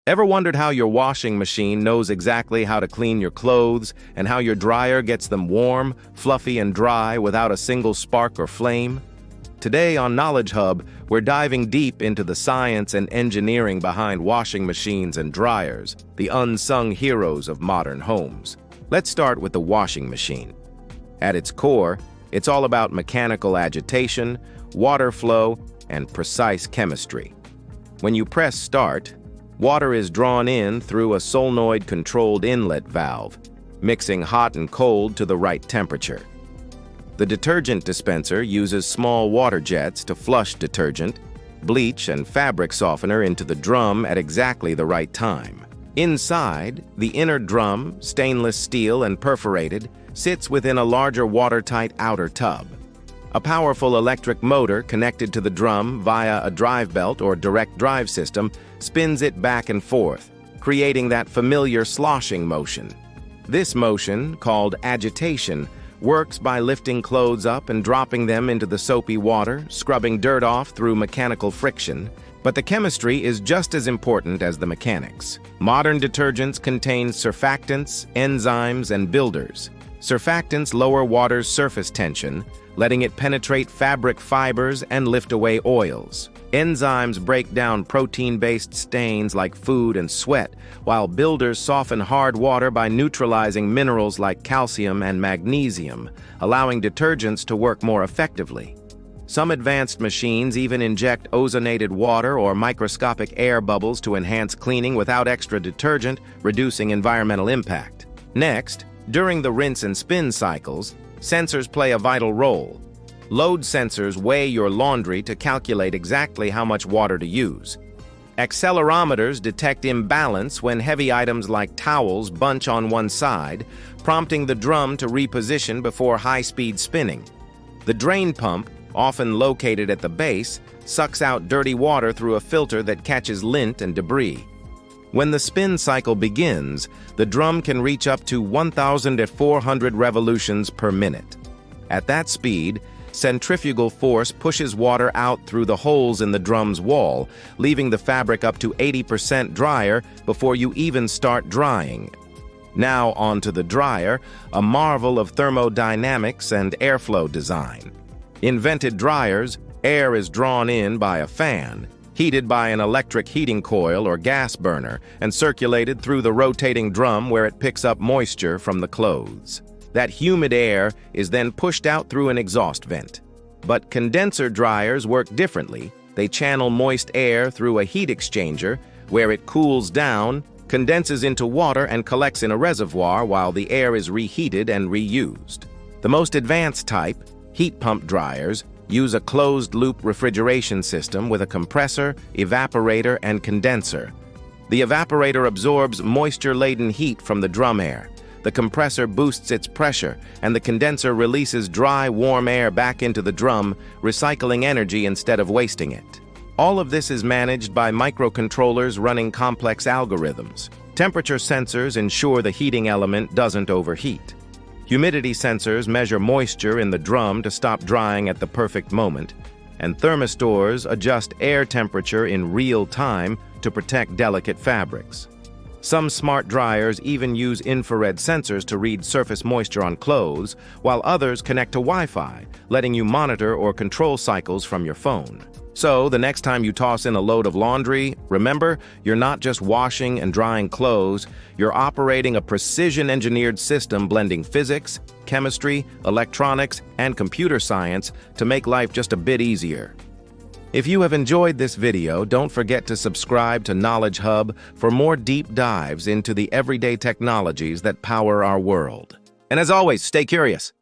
Ever wondered how your washing machine knows exactly how to clean your clothes and how your dryer gets them warm, fluffy, and dry without a single spark or flame? Today on Knowledge Hub, we're diving deep into the science and engineering behind washing machines and dryers, the unsung heroes of modern homes. Let's start with the washing machine. At its core, it's all about mechanical agitation, water flow, and precise chemistry. When you press start, water is drawn in through a solenoid-controlled inlet valve, mixing hot and cold to the right temperature. The detergent dispenser uses small water jets to flush detergent, bleach, and fabric softener into the drum at exactly the right time. Inside, the inner drum, stainless steel and perforated, sits within a larger watertight outer tub. A powerful electric motor connected to the drum via a drive belt or direct drive system spins it back and forth, creating that familiar sloshing motion. This motion, called agitation, works by lifting clothes up and dropping them into the soapy water, scrubbing dirt off through mechanical friction. But the chemistry is just as important as the mechanics. Modern detergents contain surfactants, enzymes, and builders. Surfactants lower water's surface tension, letting it penetrate fabric fibers and lift away oils. Enzymes break down protein-based stains like food and sweat, while builders soften hard water by neutralizing minerals like calcium and magnesium, allowing detergents to work more effectively. Some advanced machines even inject ozonated water or microscopic air bubbles to enhance cleaning without extra detergent, reducing environmental impact. Next, during the rinse and spin cycles, sensors play a vital role. Load sensors weigh your laundry to calculate exactly how much water to use. Accelerometers detect imbalance when heavy items like towels bunch on one side, prompting the drum to reposition before high-speed spinning. The drain pump, often located at the base, sucks out dirty water through a filter that catches lint and debris. When the spin cycle begins, the drum can reach up to 1,400 revolutions per minute. At that speed, centrifugal force pushes water out through the holes in the drum's wall, leaving the fabric up to 80% drier before you even start drying. Now onto the dryer, a marvel of thermodynamics and airflow design. In vented dryers, air is drawn in by a fan, heated by an electric heating coil or gas burner, and circulated through the rotating drum where it picks up moisture from the clothes. That humid air is then pushed out through an exhaust vent. But condenser dryers work differently. They channel moist air through a heat exchanger, where it cools down, condenses into water, and collects in a reservoir while the air is reheated and reused. The most advanced type, heat pump dryers, use a closed-loop refrigeration system with a compressor, evaporator, and condenser. The evaporator absorbs moisture-laden heat from the drum air. The compressor boosts its pressure, and the condenser releases dry, warm air back into the drum, recycling energy instead of wasting it. All of this is managed by microcontrollers running complex algorithms. Temperature sensors ensure the heating element doesn't overheat. Humidity sensors measure moisture in the drum to stop drying at the perfect moment, and thermistors adjust air temperature in real time to protect delicate fabrics. Some smart dryers even use infrared sensors to read surface moisture on clothes, while others connect to Wi-Fi, letting you monitor or control cycles from your phone. So, the next time you toss in a load of laundry, remember, you're not just washing and drying clothes, you're operating a precision-engineered system blending physics, chemistry, electronics, and computer science to make life just a bit easier. If you have enjoyed this video, don't forget to subscribe to Knowledge Hub for more deep dives into the everyday technologies that power our world. And as always, stay curious.